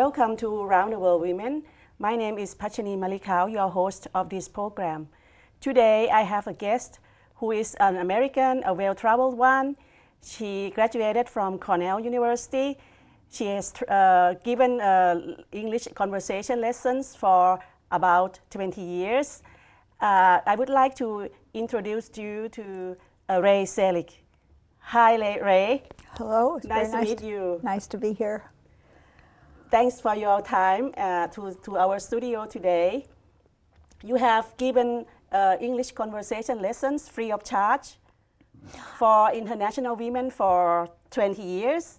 Welcome to Around the World Women. My name is Patchanee Malikhao, your host of this program. Today I have a guest who is an American, a well-traveled one. She graduated from Cornell University. She has given English conversation lessons for about 20 years. I would like to introduce you to Rae Selig. Hi, Rae. Hello. It's Nice to very meet you. Nice to be here. Thanks for your time to our studio today. You have given English conversation lessons free of charge for international women for 20 years.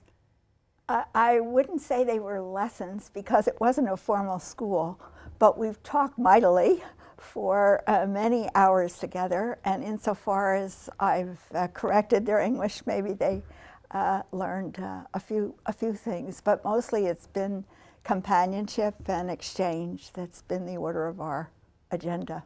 I wouldn't say they were lessons because it wasn't a formal school, but we've talked mightily for many hours together, and insofar as I've corrected their English, maybe they learned a few things, but mostly it's been companionship and exchange that's been the order of our agenda.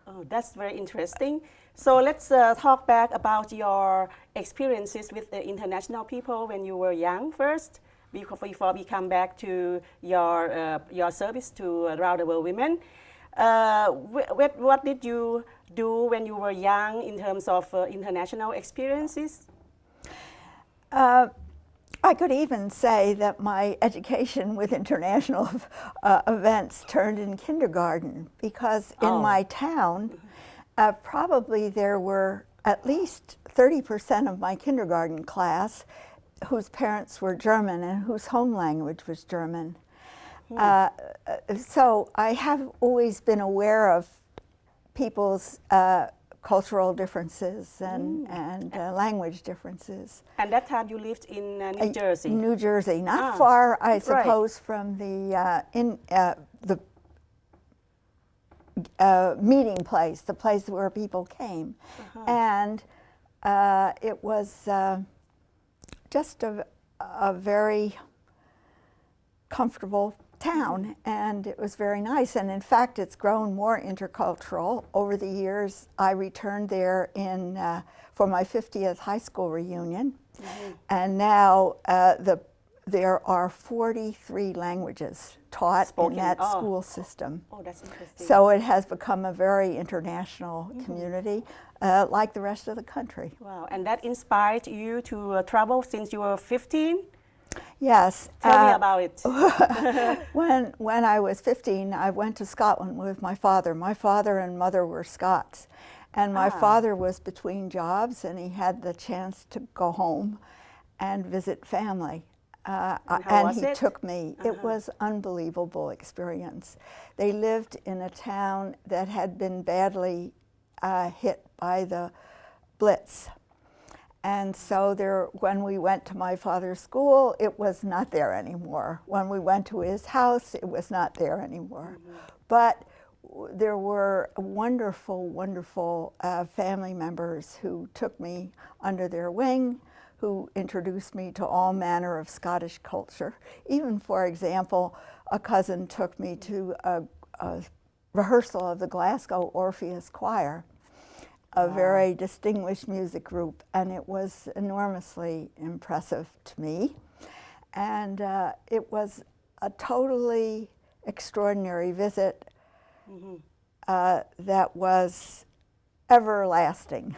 Oh, that's very interesting. So let's talk back about your experiences with the international people when you were young first, before we come back to your service to Around the World Women. What did you do when you were young in terms of international experiences? I could even say that my education with international events turned in kindergarten, because in my town, probably there were at least 30% of my kindergarten class whose parents were German and whose home language was German. So I have always been aware of people's cultural differences and language differences. And that time you lived in New Jersey? New Jersey, not far, I suppose, from the meeting place, the place where people came. And it was just a very comfortable town, and it was very nice. And in fact, it's grown more intercultural over the years. I returned there for my 50th high school reunion, and now there are 43 languages taught in that school system. Oh, that's interesting. So it has become a very international community, like the rest of the country. Wow, and that inspired you to travel since you were 15? Yes. Tell me about it. When I was 15, I went to Scotland with my father. My father and mother were Scots. And my father was between jobs, and he had the chance to go home and visit family. And he took me. It was an unbelievable experience. They lived in a town that had been badly hit by the Blitz. And so when we went to my father's school, it was not there anymore. When we went to his house, it was not there anymore. But there were wonderful, wonderful family members who took me under their wing, who introduced me to all manner of Scottish culture. Even, for example, a cousin took me to a rehearsal of the Glasgow Orpheus Choir, a very distinguished music group, and it was enormously impressive to me. And it was a totally extraordinary visit that was everlasting.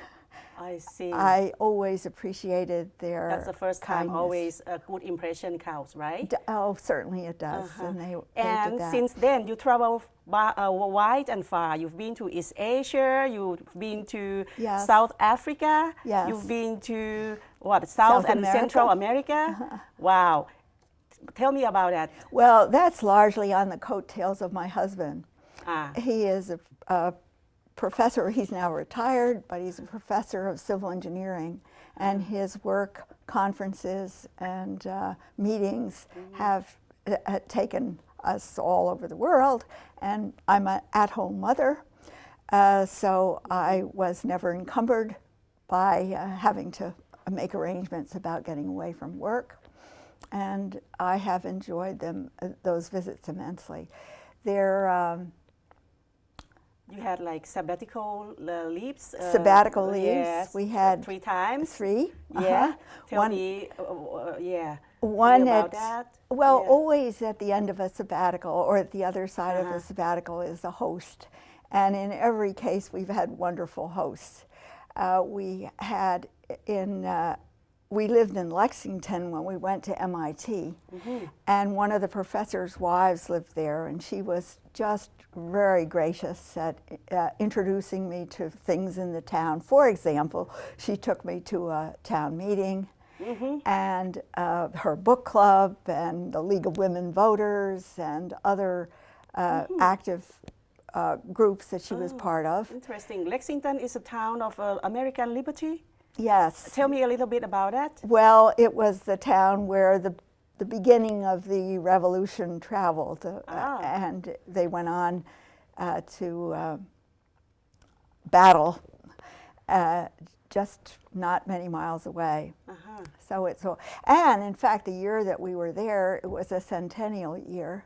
I see. I always apprecited their That's the first time. kindness. Always a good impression counts, right? Oh, certainly it does. And they And did that. since then, you travel wide and far. You've been to East Asia. You've been to South Africa. Yes. You've been to South and America. Central America. Wow. Tell me about that. Well, that's largely on the coattails of my husband. He is a professor. He's now retired, but he's a professor of civil engineering, and his work, conferences, and meetings have taken us all over the world. And I'm an at-home mother, so I was never encumbered by having to make arrangements about getting away from work, and I have enjoyed those visits immensely. They're You had like sabbatical leaves? Sabbatical leaves. Yes, We had 3 times. 3. Yeah. Tell me, yeah. One about at, that? well, Yeah. always at the end of a sabbatical or at the other side of a sabbatical is a host. And in every case, we've had wonderful hosts. We had we lived in Lexington when we went to MIT, and one of the professor's wives lived there, and she was just very gracious at introducing me to things in the town. For example, she took me to a town meeting, and her book club, and the League of Women Voters, and other active groups that she was part of. Interesting. Lexington is a town of American liberty? Yes. Tell me a little bit about that. Well, it was the town where the beginning of the revolution traveled, and they went on to battle just not many miles away. So it's and in fact, the year that we were there, it was a centennial year.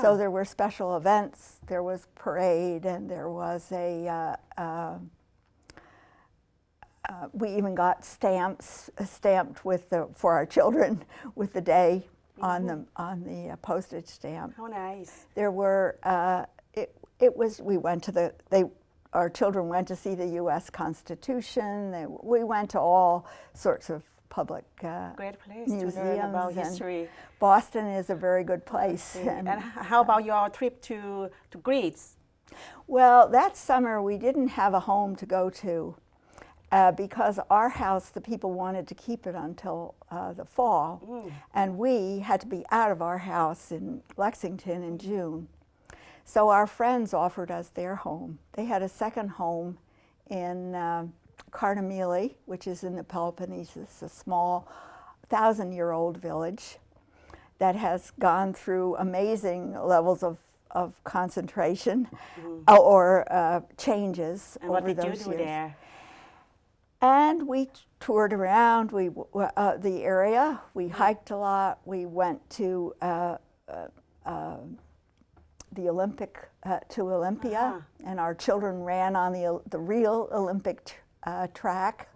So there were special events. There was parade, and there was we even got stamped with for our children with the day on the postage stamp. How nice. There were we went to our children went to see the U.S. Constitution. We went to all sorts of public Great place museums to learn about history. Boston is a very good place. And how about your trip to Greece? Well, that summer we didn't have a home to go to because our house, the people wanted to keep it until the fall, and we had to be out of our house in Lexington in June. So our friends offered us their home. They had a second home in Carnegie, which is in the Peloponnese. It's a small 1,000-year-old village that has gone through amazing levels of concentration or changes and over what did those you do years. there? And we toured around the area. We hiked a lot. We went to the Olympia, and our children ran on the real Olympic track,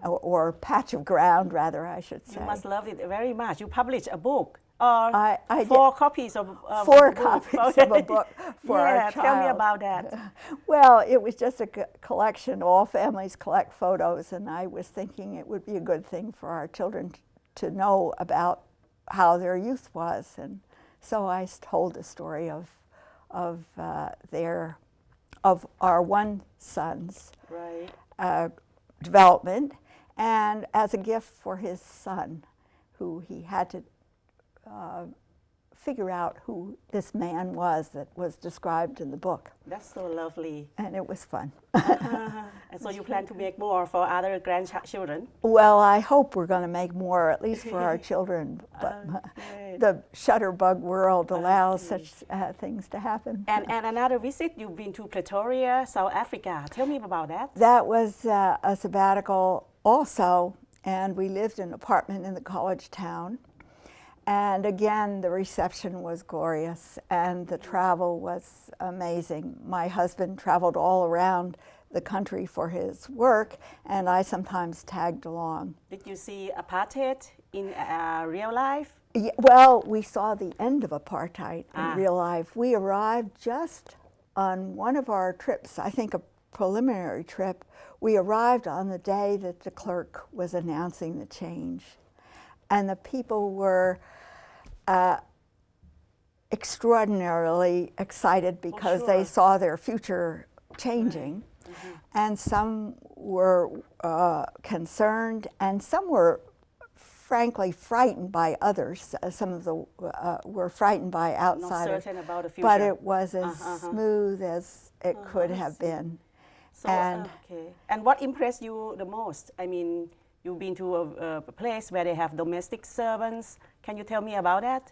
or patch of ground, rather, I should say. You must love it very much. You published a book, or I four did. copies of Four a book. copies of a book for our child. Tell me about that. Well, it was just a collection. All families collect photos, and I was thinking it would be a good thing for our children to know about how their youth was, and so I told the story of our one son's development, and as a gift for his son, who he had to figure out who this man was that was described in the book. That's so lovely. And it was fun. And so you plan to make more for other grandchildren? Well, I hope we're going to make more, at least for our children. But the shutterbug world allows such things to happen. And another visit, you've been to Pretoria, South Africa. Tell me about that. That was a sabbatical also, and we lived in an apartment in the college town. And again, the reception was glorious, and the travel was amazing. My husband traveled all around the country for his work, and I sometimes tagged along. Did you see apartheid in real life? Yeah, well, we saw the end of apartheid in real life. We arrived just on one of our trips, I think a preliminary trip. We arrived on the day that the clerk was announcing the change. And the people were extraordinarily excited because they saw their future changing. And some were concerned, and some were frankly frightened by others. Some of them were frightened by outsiders. Not certain about the future. But it was as smooth as it could have been. So, and what impressed you the most? I mean, you've been to a place where they have domestic servants. Can you tell me about that?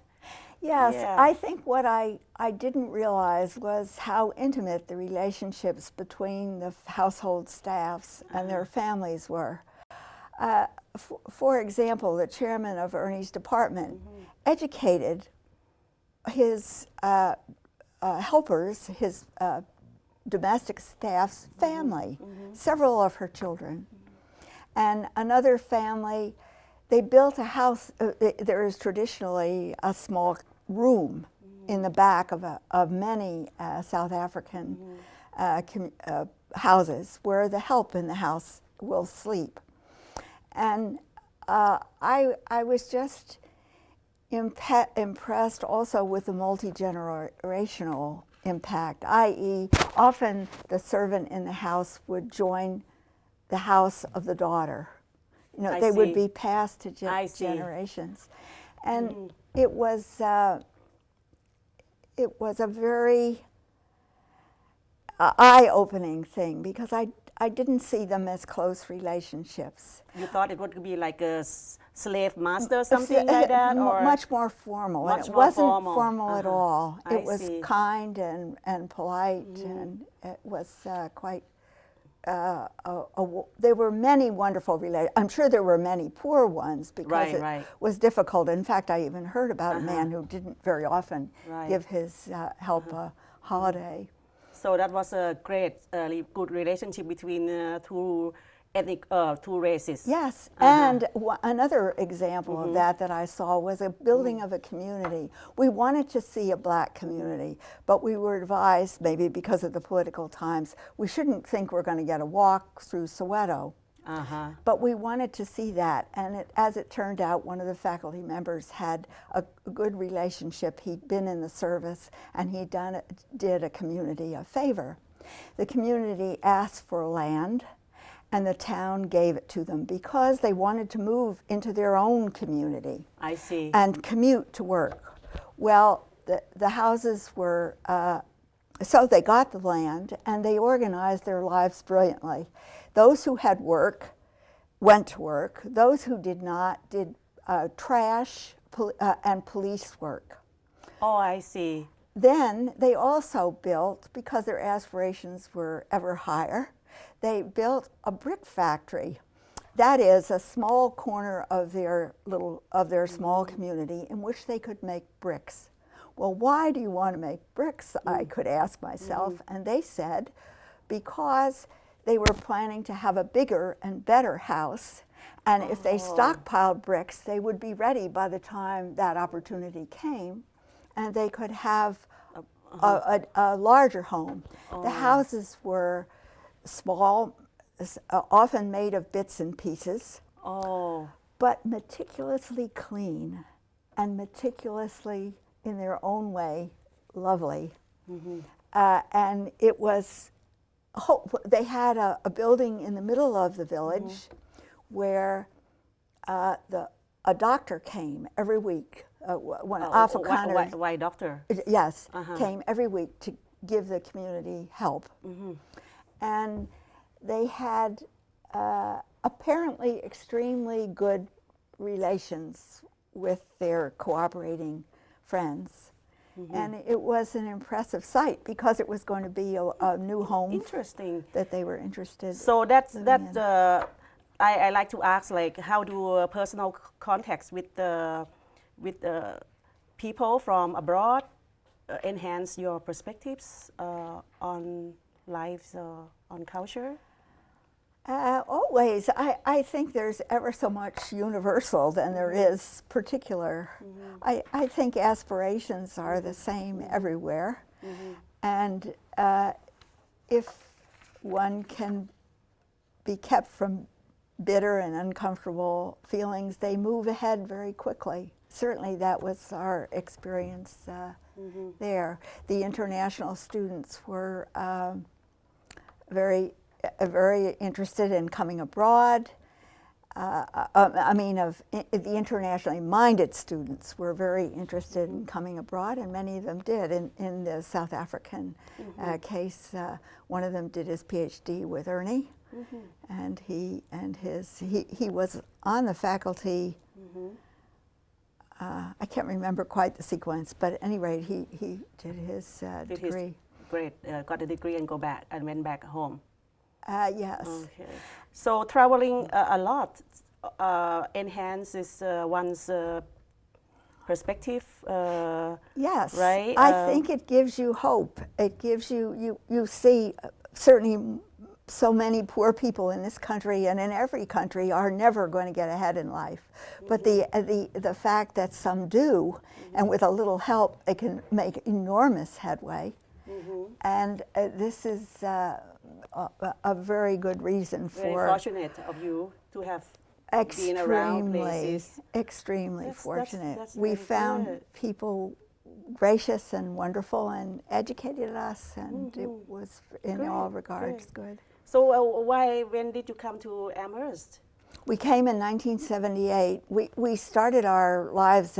Yes, I think what I didn't realize was how intimate the relationships between the household staffs and their families were. For example, the chairman of Ernie's department educated his helpers, his domestic staff's family, several of her children. And another family they built a house. There is traditionally a small room in the back of many South African houses where the help in the house will sleep. And I was just impressed also with the multi-generational impact, i.e. often the servant in the house would join the house of the daughter. You know, they would be passed to generations. And it was a very eye-opening thing because I didn't see them as close relationships. You thought it would be like a slave master or something like that? Or? Much more formal. Much and it more wasn't formal at all. It was see. kind and polite, and it was quite... there were many wonderful relationships. I'm sure there were many poor ones because it was difficult. In fact, I even heard about a man who didn't very often give his help a holiday. So that was a great, good relationship between two races. Yes, and another example of that I saw was a building of a community. We wanted to see a black community, but we were advised, maybe because of the political times, we shouldn't think we're going to get a walk through Soweto. But we wanted to see that, and as it turned out, one of the faculty members had a good relationship. He'd been in the service, and he did a community a favor. The community asked for land, and the town gave it to them because they wanted to move into their own community. I see. And commute to work. Well, the houses were, so they got the land, and they organized their lives brilliantly. Those who had work went to work. Those who did not did trash and police work. Oh, I see. Then they also built, because their aspirations were ever higher, they built a brick factory. That is a small corner of their small community in which they could make bricks. Well, why do you want to make bricks? I could ask myself, and they said, because they were planning to have a bigger and better house, and if they stockpiled bricks, they would be ready by the time that opportunity came, and they could have a larger home. The houses were small, often made of bits and pieces, but meticulously clean and meticulously, in their own way, lovely. And it was... they had a building in the middle of the village where a doctor came every week. One Afrikaner, white doctor? Yes, came every week to give the community help. And they had apparently extremely good relations with their cooperating friends. And it was an impressive sight because it was going to be a new home. Interesting. That they were interested. So I like to ask, like, how do personal contacts with the people from abroad enhance your perspectives on lives, on culture? Always. I think there's ever so much universal than there is particular. I think aspirations are the same everywhere. And if one can be kept from bitter and uncomfortable feelings, they move ahead very quickly. Certainly that was our experience there. The international students were very interested in coming abroad. The internationally minded students were very interested in coming abroad, and many of them did. In the South African case, one of them did his PhD with Ernie, and he was on the faculty. I can't remember quite the sequence, but at any rate, he did his degree. Got a degree and went back home. Yes. Okay. So traveling a lot enhances one's perspective. Yes. Right. I think it gives you hope. It gives you see certainly so many poor people in this country and in every country are never going to get ahead in life. But the fact that some do, and with a little help, they can make enormous headway. And this is a very good reason for... Very fortunate of you to have been around places. Extremely fortunate. That's We very found good. people gracious and wonderful and educated us, and it was in all regards good. So when did you come to Amherst? We came in 1978. We started our lives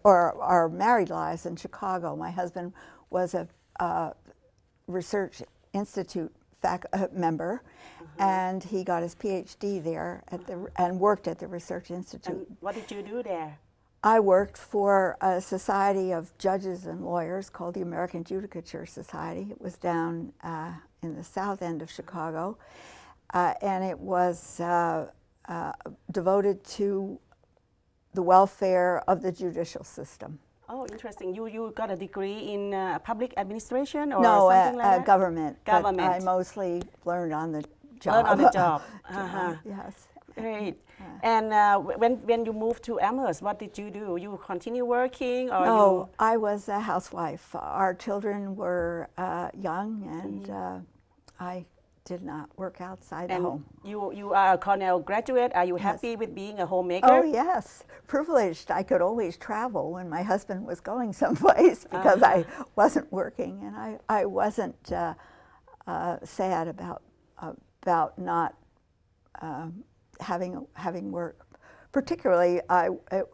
or our married lives in Chicago. My husband was a research institute member, and he got his PhD there and worked at the research institute. And what did you do there? I worked for a society of judges and lawyers called the American Judicature Society. It was down in the south end of Chicago, and it was devoted to the welfare of the judicial system. Oh, interesting. You got a degree in public administration or No, something like that? Government. Government. But I mostly learned on the job. Learned on the job. Yes. Great. And when you moved to Amherst, what did you do? You continue working, or No, I was a housewife. Our children were young, and I did not work outside the home. You are a Cornell graduate. Are you happy with being a homemaker? Oh, yes. Privileged. I could always travel when my husband was going someplace because I wasn't working, and I wasn't sad about not having work. Particularly, I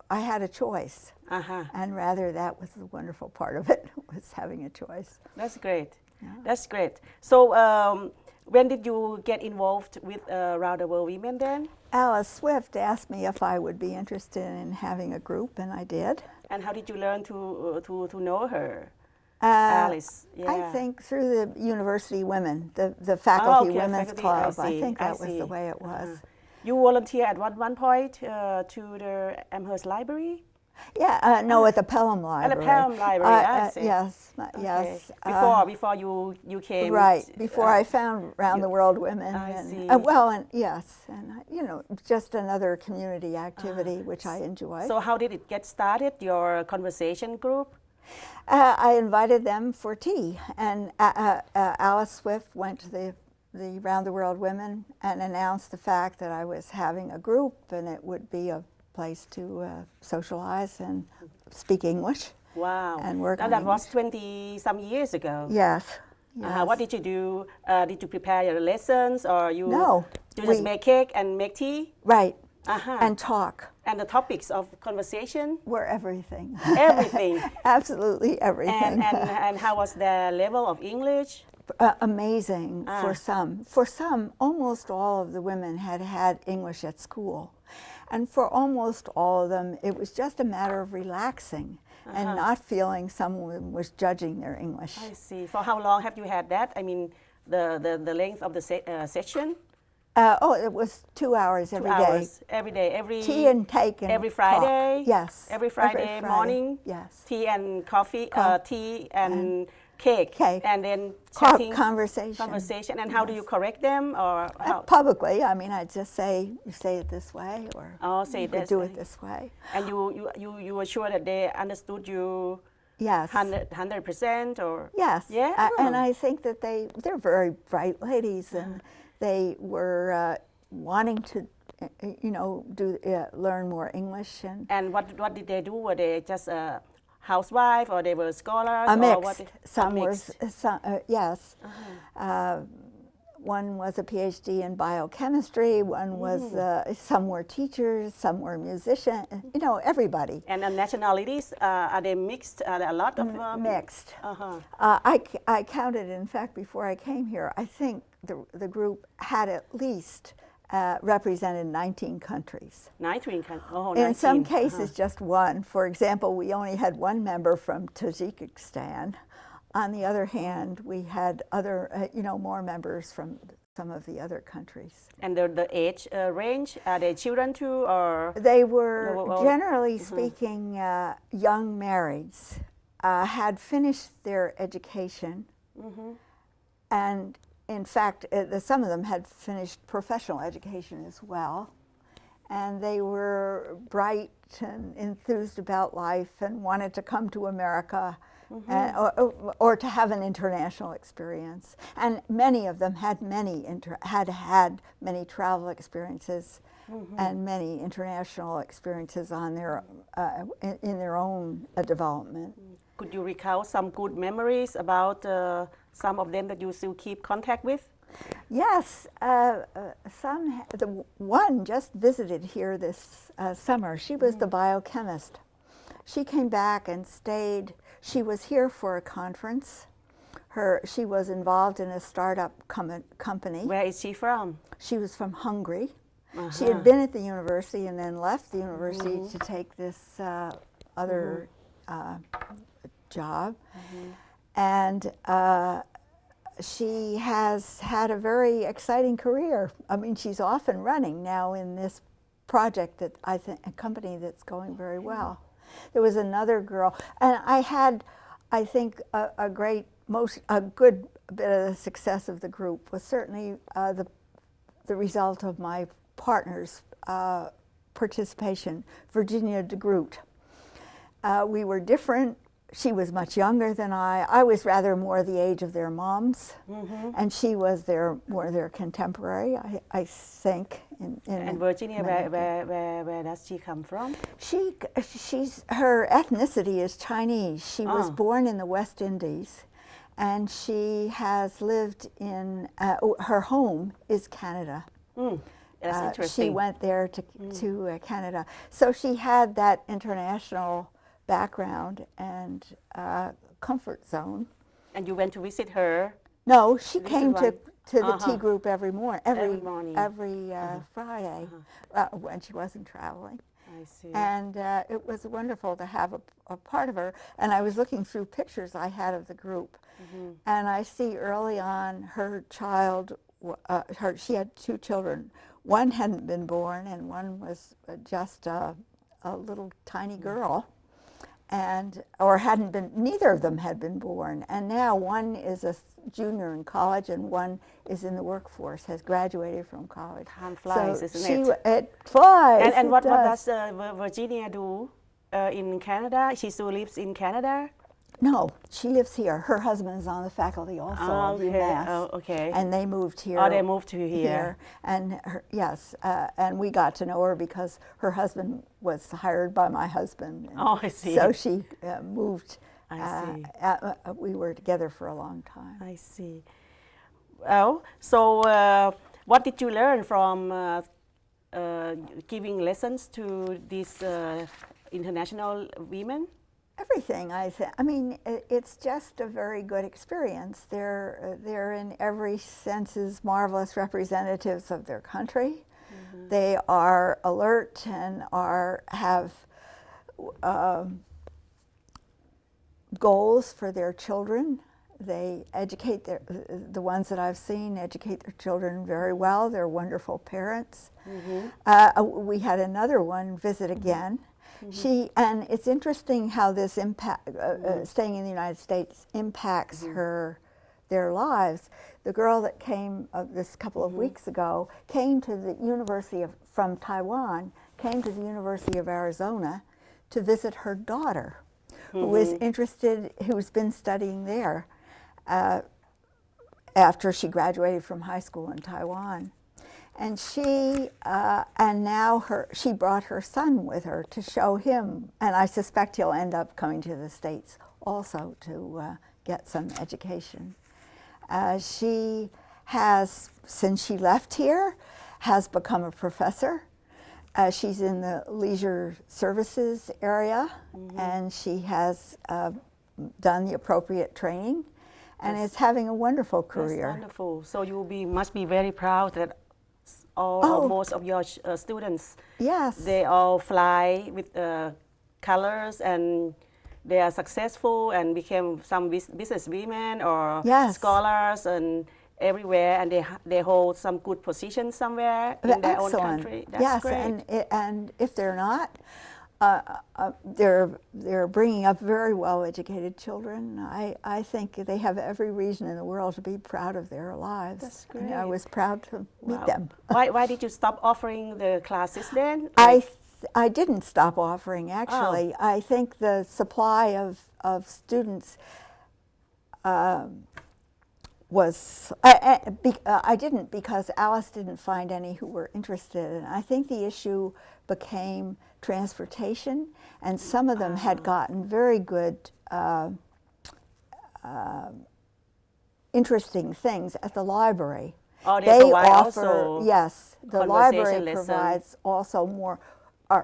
had a choice, and rather that was the wonderful part of it, was having a choice. That's great. Yeah. That's great. So when did you get involved with Round the World Women then? Alice Swift asked me if I would be interested in having a group, and I did. And how did you learn to know her? Alice, yeah. I think through the university women, the faculty women's club. I think that was the way it was. You volunteer at one point to the Amherst Library? Yeah, no, at the Pelham Library. At the Pelham Library, I see. Yes, Okay. yes. Before you came. Right, before I found Round the World Women. I see. Yes, and just another community activity which I enjoy. So how did it get started, your conversation group? I invited them for tea, and Alice Swift went to the Round the World Women and announced the fact that I was having a group, and it would be a place to socialize and speak English. Wow. And work and on that English. was 20-some years ago. Yes. Yes. What did you do? Did you prepare your lessons, or you just make cake and make tea? Right. And talk. And the topics of conversation? Were everything. Everything. Absolutely everything. And how was the level of English? Amazing for some. For some, almost all of the women had English at school. And for almost all of them, it was just a matter of relaxing and not feeling someone was judging their English. I see. For how long have you had that? I mean, the length of the session? It was 2 hours every day. Every day, every tea and cake and every Friday. Talk. Yes. Every Friday morning. Yes. Tea and coffee. Tea and cake. And then chatting. Conversation. And how do you correct them, or how? Publicly. I mean, I'd just say, you say it this way, or say you could do it this way. And you were sure that they understood you. Yes. 100%, or? Yes. Yeah. And I think that they're very bright ladies, and they were wanting to, learn more English. And what did they do? Were they just a housewife, or they were scholars? A mix. Or what? Some were, yes. One was a PhD in biochemistry. One was, some were teachers, some were musicians. Everybody. And the nationalities, are they mixed? Are there a lot of mixed? I counted. In fact, before I came here, I think the group had at least represented 19 countries. 19 countries. Oh, 19. In some cases, just one. For example, we only had one member from Tajikistan. On the other hand, we had other, more members from some of the other countries. And the age range, are they children too, or? They were, generally speaking, young marrieds, had finished their education, and in fact, some of them had finished professional education as well. And they were bright and enthused about life and wanted to come to America or to have an international experience. And many of them had had many travel experiences and many international experiences on their in their own development. Could you recall some good memories about some of them that you still keep contact with? Yes, the one just visited here this summer. She was the biochemist. She came back and stayed. She was here for a conference. She was involved in a startup company. Where is she from? She was from Hungary. She had been at the university and then left the university to take this other job. And she has had a very exciting career. I mean, she's off and running now in this project that I think, a company that's going very well. There was another girl, and I had, I think, a good bit of the success of the group was certainly the result of my partner's participation, Virginia DeGroot. We were different. She was much younger than I. I was rather more the age of their moms, and she was more their contemporary, I think. And Virginia, where does she come from? Her ethnicity is Chinese. She was born in the West Indies, and she has lived in, her home is Canada. That's interesting. She went there to Canada. So she had that international background and comfort zone. And you went to visit her? No, she came to the tea group every morning, every Friday when she wasn't traveling. I see. And it was wonderful to have a part of her. And I was looking through pictures I had of the group, and I see early on her child. She had 2 children. One hadn't been born, and one was just a little tiny girl. Or hadn't been, neither of them had been born. And now one is a junior in college and one is in the workforce, has graduated from college. Time flies, so isn't it? It flies. And what does Virginia do in Canada? She still lives in Canada? No, she lives here. Her husband is on the faculty also of UMass. Okay. And they moved here. Oh, they moved to here. And yes, and we got to know her because her husband was hired by my husband. Oh, I see. So she moved. I see. We were together for a long time. I see. Well, so what did you learn from giving lessons to these international women? Everything, I think. I mean, it's just a very good experience. They're in every sense marvelous representatives of their country. They are alert and have goals for their children. They educate the ones that I've seen educate their children very well. They're wonderful parents. We had another one visit again. And it's interesting how this staying in the United States impacts their lives. The girl that came this couple of weeks ago came to the from Taiwan, came to the University of Arizona to visit her daughter, who's been studying there after she graduated from high school in Taiwan. And she brought her son with her to show him, and I suspect he'll end up coming to the States also to get some education. She has, since she left here, has become a professor. She's in the leisure services area, and she has done the appropriate training, and is having a wonderful career. That's wonderful. So you must be very proud that or most of your students, they all fly with colors, and they are successful and became some business women or scholars and everywhere, and they hold some good position somewhere in their own country. That's great. And if they're not, they're bringing up very well-educated children. I think they have every reason in the world to be proud of their lives. That's great. And I was proud to meet them. Why did you stop offering the classes then? I didn't stop offering, actually. I think the supply of students I didn't, because Alice didn't find any who were interested. And I think the issue became transportation, and some of them had gotten very good, interesting things at the library. Oh, they provide offer, also yes, the library lessons. provides also more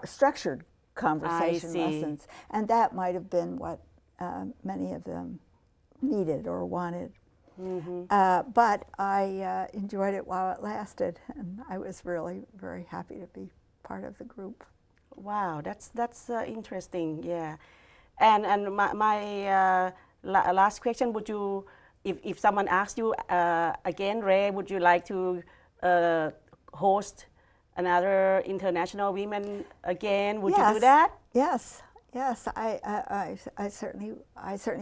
structured conversation lessons, and that might have been what many of them needed or wanted. But I enjoyed it while it lasted, and I was really very happy to be part of the group. Wow, that's interesting. Yeah, and my last question: would you, if someone asked you again, Rae, would you like to host another International Women again? Would you do that? Yes, yes. I certainly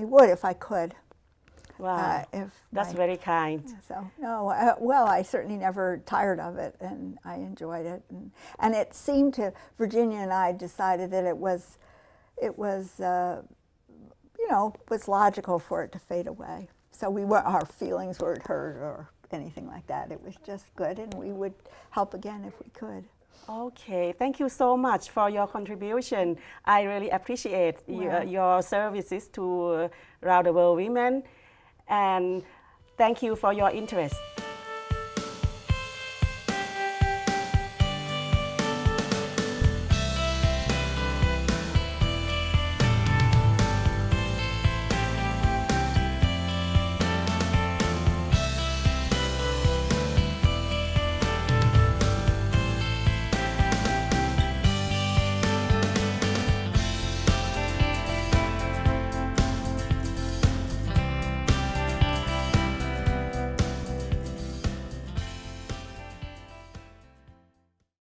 would if I could. Wow, that's very kind. So no, well, I certainly never tired of it, and I enjoyed it, and it seemed to Virginia and I decided that it was was logical for it to fade away. So our feelings weren't hurt or anything like that. It was just good, and we would help again if we could. Okay, thank you so much for your contribution. I really appreciate your services to Round the World Women. And thank you for your interest.